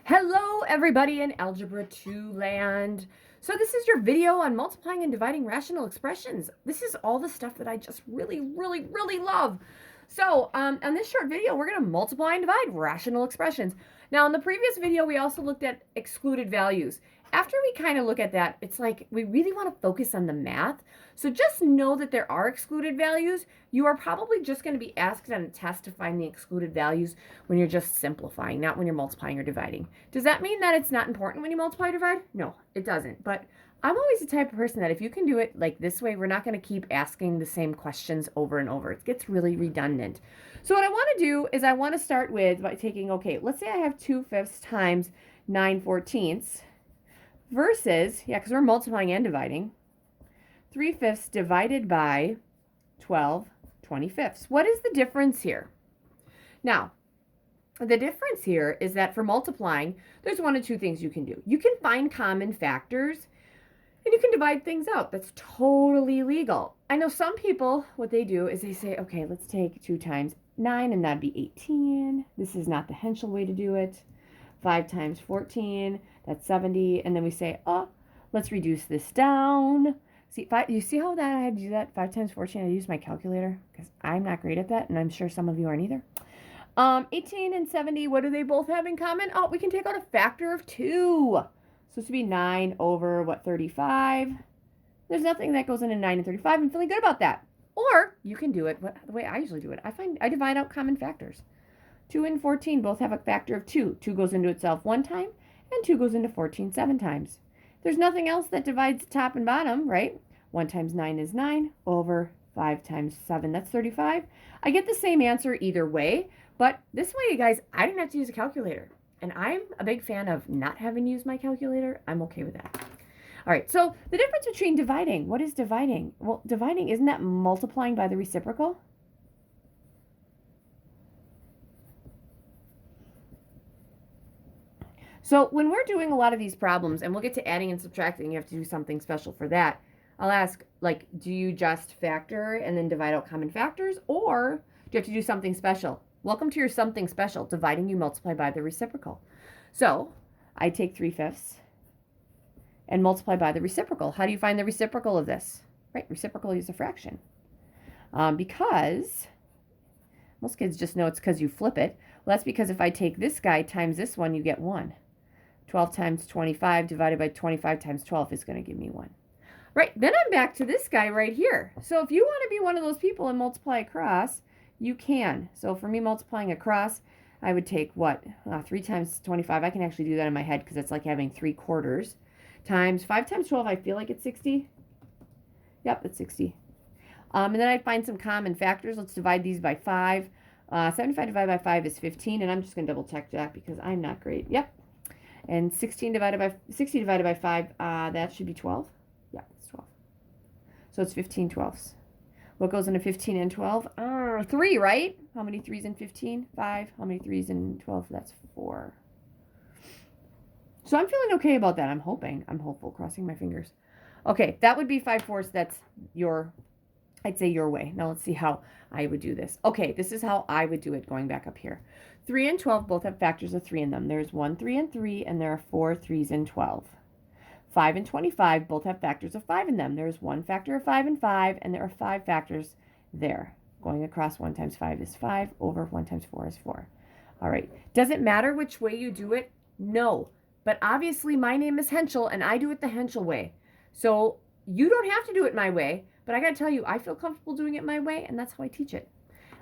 Hello, everybody in Algebra 2 land. So this is your video on multiplying and dividing rational expressions. This is all the stuff that I just really love. So on this short video, we're going to multiply and divide rational expressions. Now, in the previous video, we also looked at excluded values. After we kind of look at that, it's like we really want to focus on the math. So just know that there are excluded values. You are probably just going to be asked on a test to find the excluded values when you're just simplifying, not when you're multiplying or dividing. Does that mean that it's not important when you multiply or divide? No, it doesn't. But I'm always the type of person that if you can do it like this way, we're not going to keep asking the same questions over and over. It gets really redundant. So what I want to do is I want to start with by taking, okay, let's say I have 2/5 times 9/14 versus, yeah, because we're multiplying and dividing, 3/5 divided by 12/25. What is the difference here? Now, the difference here is that for multiplying, there's one of two things you can do. You can find common factors and you can divide things out. That's totally legal. I know some people, what they do is they say, okay, let's take 2 times 9 and that'd be 18. This is not the Henschel way to do it. 5 times 14, that's 70. And then we say, oh, let's reduce this down. See, you see how that I had to do that? 5 times 14, I used my calculator because I'm not great at that, and I'm sure some of you aren't either. 18 and 70, what do they both have in common? Oh, we can take out a factor of 2. So this would be 9 over, what, 35? There's nothing that goes into 9 and 35. I'm feeling good about that. Or you can do it the way I usually do it. I divide out common factors. 2 and 14 both have a factor of 2. 2 goes into itself 1 time, and 2 goes into 14 7 times. There's nothing else that divides top and bottom, right? 1 times 9 is 9 over 5 times 7. That's 35. I get the same answer either way, but this way, you guys, I didn't have to use a calculator. And I'm a big fan of not having used my calculator. I'm okay with that. All right, so the difference between dividing, what is dividing? Well, dividing, isn't that multiplying by the reciprocal? So when we're doing a lot of these problems, and we'll get to adding and subtracting, you have to do something special for that. I'll ask, like, do you just factor and then divide out common factors, or do you have to do something special? Welcome to your something special. Dividing, you multiply by the reciprocal. So I take 3/5 and multiply by the reciprocal. How do you find the reciprocal of this? Right, reciprocal is a fraction. Because most kids just know it's because you flip it. Well, that's because if I take this guy times this one, you get 1. 12 times 25 divided by 25 times 12 is going to give me 1. Right, then I'm back to this guy right here. So if you want to be one of those people and multiply across, you can. So for me, multiplying across, I would take what? 3 times 25. I can actually do that in my head because it's like having 3/4 times 5 times 12. I feel like it's 60. Yep, it's 60. And then I'd find some common factors. Let's divide these by 5. 75 divided by 5 is 15, and I'm just going to double check that because I'm not great. Yep. And 60 divided by 5, that should be 12. Yeah, it's 12. So it's 15/12. What goes into 15 and 12? 3, right? How many 3s in 15? 5. How many 3s in 12? That's 4. So I'm feeling okay about that. I'm hopeful, crossing my fingers. Okay, that would be 5/4. That's I'd say your way. Now let's see how I would do this. Okay, this is how I would do it going back up here. 3 and 12 both have factors of 3 in them. There's 1 3 and 3, and there are 4 3s in 12. 5 and 25 both have factors of 5 in them. There's 1 factor of 5 and 5, and there are 5 factors there. Going across, 1 times 5 is 5, over 1 times 4 is 4. All right. Does it matter which way you do it? No. But obviously my name is Henschel, and I do it the Henschel way. So you don't have to do it my way, but I got to tell you, I feel comfortable doing it my way, and that's how I teach it.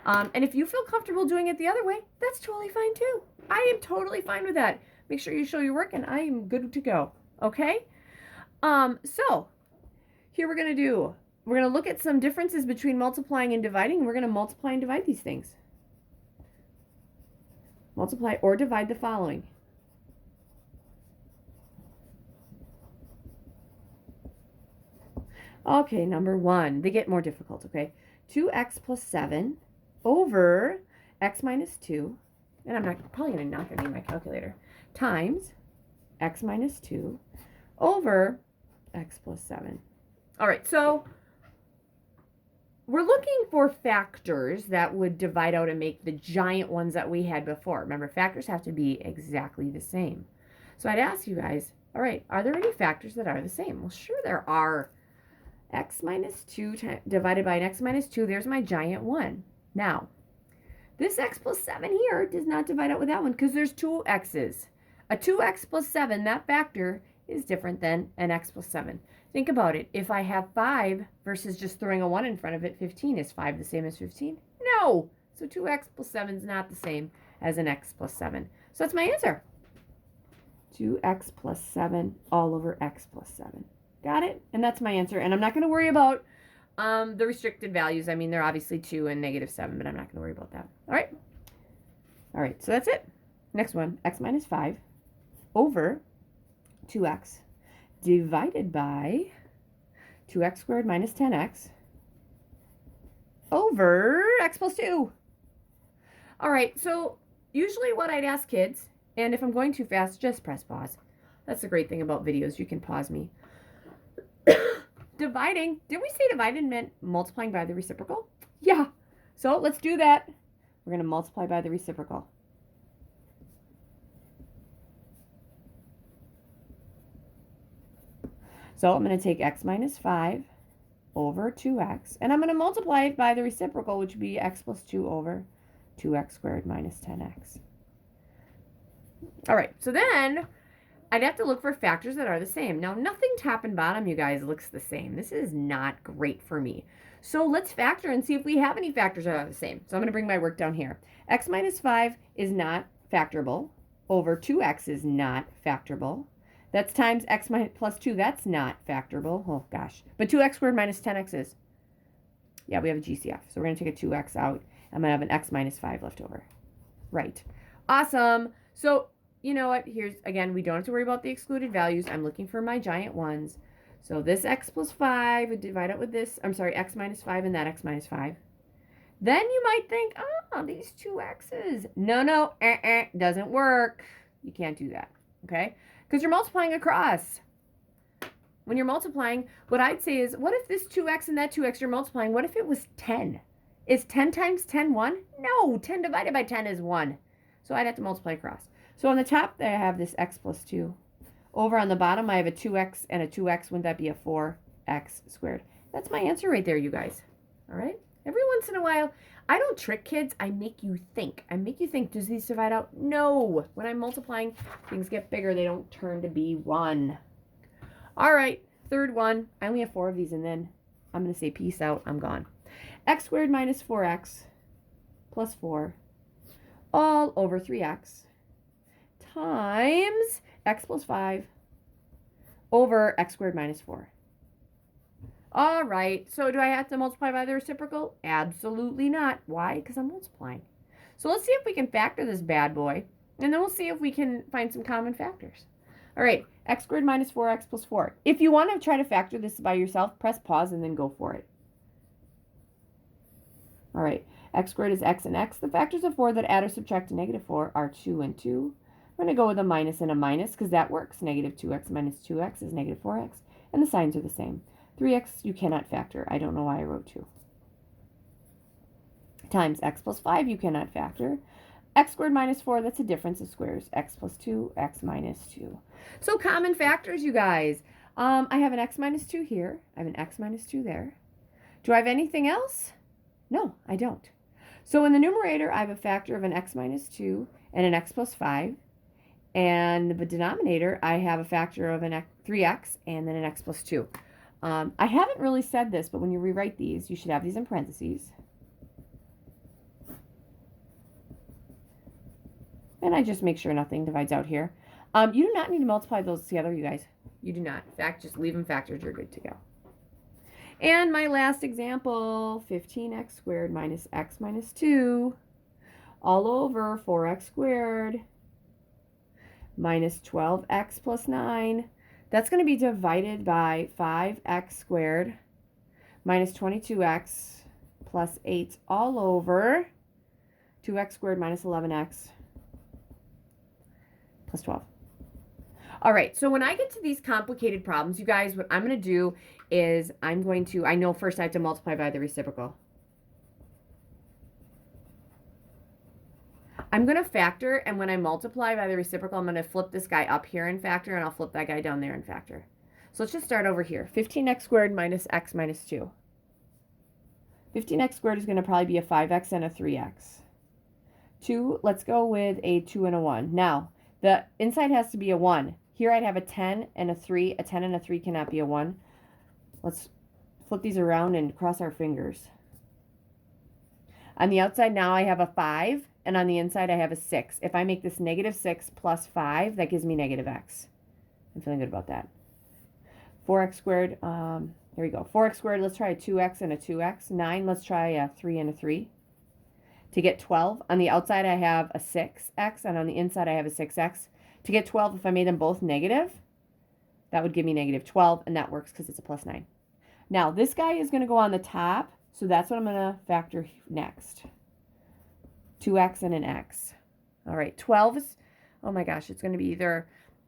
And if you feel comfortable doing it the other way, that's totally fine too. I am totally fine with that. Make sure you show your work, and I am good to go. Okay? So here we're going to look at some differences between multiplying and dividing, and we're going to multiply and divide these things. Multiply or divide the following. Okay, number 1. They get more difficult, okay? 2x plus 7 over x minus 2, and I'm probably not going to need my calculator, times x minus 2 over x plus 7. All right, so we're looking for factors that would divide out and make the giant ones that we had before. Remember, factors have to be exactly the same. So I'd ask you guys, all right, are there any factors that are the same? Well, sure there are. X minus 2 divided by an x minus 2, there's my giant 1. Now, this x plus 7 here does not divide out with that one because there's two x's. A 2x plus 7, that factor, is different than an x plus 7. Think about it. If I have 5 versus just throwing a 1 in front of it, 15, is 5 the same as 15? No! So 2x plus 7 is not the same as an x plus 7. So that's my answer. 2x plus 7 all over x plus 7. Got it? And that's my answer. And I'm not going to worry about the restricted values. I mean, they're obviously 2 and negative 7, but I'm not going to worry about that. All right? All right, so that's it. Next one, x minus 5 over 2x divided by 2x squared minus 10x over x plus 2. All right, so usually what I'd ask kids, and if I'm going too fast, just press pause. That's the great thing about videos. You can pause me. Dividing. Did we say divided meant multiplying by the reciprocal? Yeah. So let's do that. We're going to multiply by the reciprocal. So I'm going to take x minus 5 over 2x, and I'm going to multiply it by the reciprocal, which would be x plus 2 over 2x squared minus 10x. All right, so then I'd have to look for factors that are the same. Now, nothing top and bottom, you guys, looks the same. This is not great for me. So let's factor and see if we have any factors that are the same. So I'm going to bring my work down here. X minus 5 is not factorable. Over 2x is not factorable. That's times x minus plus 2. That's not factorable. Oh, gosh. But 2x squared minus 10x is. Yeah, we have a GCF. So we're going to take a 2x out. I'm going to have an x minus 5 left over. Right. Awesome. So you know what? Here's, again, we don't have to worry about the excluded values. I'm looking for my giant ones. So this x plus 5 would divide out with this. I'm sorry, x minus 5 and that x minus 5. Then you might think, oh, these two x's. No, doesn't work. You can't do that, okay? Because you're multiplying across. When you're multiplying, what I'd say is, what if this 2x and that 2x you're multiplying, what if it was 10? Is 10 times 10 1? No, 10 divided by 10 is 1. So I'd have to multiply across. So on the top, I have this x plus 2. Over on the bottom, I have a 2x and a 2x. Wouldn't that be a 4x squared? That's my answer right there, you guys. All right? Every once in a while, I don't trick kids. I make you think. I make you think, does these divide out? No. When I'm multiplying, things get bigger. They don't turn to be 1. All right, third one. I only have 4 of these, and then I'm going to say peace out. I'm gone. X squared minus 4x plus 4 all over 3x times x plus 5 over x squared minus 4. All right, so do I have to multiply by the reciprocal? Absolutely not. Why? Because I'm multiplying. So let's see if we can factor this bad boy, and then we'll see if we can find some common factors. All right, x squared minus 4x plus 4. If you want to try to factor this by yourself, press pause and then go for it. All right, x squared is x and x. The factors of 4 that add or subtract to negative 4 are 2 and 2. We're going to go with a minus and a minus because that works. Negative 2x minus 2x is negative 4x, and the signs are the same. 3x you cannot factor. I don't know why I wrote 2. Times x plus 5 you cannot factor. X squared minus 4, that's a difference of squares. X plus 2, x minus 2. So common factors, you guys. I have an x minus 2 here. I have an x minus 2 there. Do I have anything else? No, I don't. So in the numerator, I have a factor of an x minus 2 and an x plus 5. And the denominator, I have a factor of an 3x and then an x plus 2. I haven't really said this, but when you rewrite these, you should have these in parentheses. And I just make sure nothing divides out here. You do not need to multiply those together, you guys. You do not. In fact, just leave them factored. You're good to go. And my last example, 15x squared minus x minus 2 all over 4x squared minus 12x plus 9. That's going to be divided by 5x squared minus 22x plus 8 all over 2x squared minus 11x plus 12. All right, so when I get to these complicated problems, you guys, what I'm going to do is I know first I have to multiply by the reciprocal. I'm going to factor, and when I multiply by the reciprocal, I'm going to flip this guy up here and factor, and I'll flip that guy down there and factor. So let's just start over here. 15x squared minus x minus 2. 15x squared is going to probably be a 5x and a 3x. 2, let's go with a 2 and a 1. Now, the inside has to be a 1. Here I'd have a 10 and a 3. A 10 and a 3 cannot be a 1. Let's flip these around and cross our fingers. On the outside now I have a 5, and on the inside I have a 6. If I make this negative 6 plus 5, that gives me negative x. I'm feeling good about that. 4x squared, here we go. 4x squared, let's try a 2x and a 2x. 9, let's try a 3 and a 3. To get 12, on the outside I have a 6x, and on the inside I have a 6x. To get 12, if I made them both negative, that would give me negative 12, and that works because it's a plus 9. Now, this guy is going to go on the top, so that's what I'm going to factor next. 2x and an x. All right, 12 is, oh my gosh, it's going to be either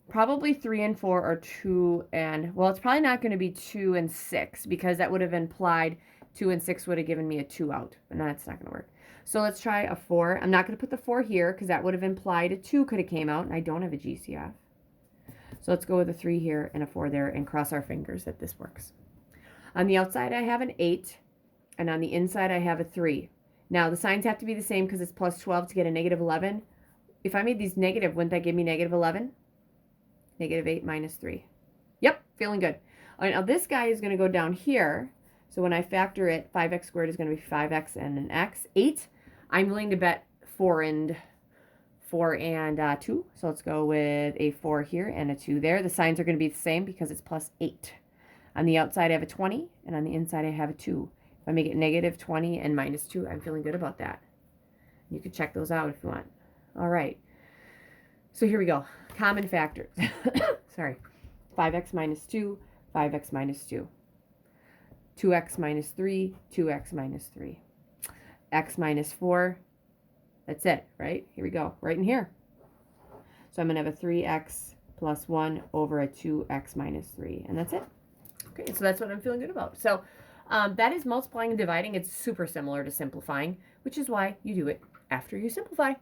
probably 3 and 4 or 2 and, well, it's probably not going to be 2 and 6 because that would have implied 2 and 6 would have given me a 2 out, and that's not going to work. So let's try a 4. I'm not going to put the 4 here because that would have implied a 2 could have came out, and I don't have a GCF. So let's go with a 3 here and a 4 there and cross our fingers that this works. On the outside, I have an 8, and on the inside, I have a 3. Now, the signs have to be the same because it's plus 12 to get a negative 11. If I made these negative, wouldn't that give me negative 11? Negative 8 minus 3. Yep, feeling good. All right, now this guy is going to go down here. So when I factor it, 5x squared is going to be 5x and an x. 8, I'm willing to bet 4 and 2. So let's go with a 4 here and a 2 there. The signs are going to be the same because it's plus 8. On the outside, I have a 20, and on the inside, I have a 2. If I make it negative 20 and minus 2, I'm feeling good about that. You can check those out if you want. All right. So here we go. Common factors. Sorry. 5x minus 2, 5x minus 2. 2x minus 3, 2x minus 3. X minus 4. That's it, right? Here we go. Right in here. So I'm going to have a 3x plus 1 over a 2x minus 3. And that's it. Okay, so that's what I'm feeling good about. So that is multiplying and dividing. It's super similar to simplifying, which is why you do it after you simplify.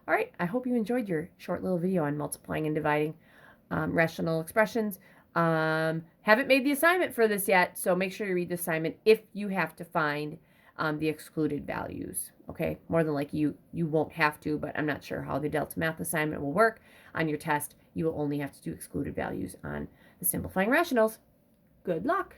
All right, I hope you enjoyed your short little video on multiplying and dividing rational expressions. Haven't made the assignment for this yet, so make sure you read the assignment if you have to find the excluded values. Okay, more than likely you won't have to, but I'm not sure how the Delta Math assignment will work. On your test, you will only have to do excluded values on the simplifying rationals. Good luck.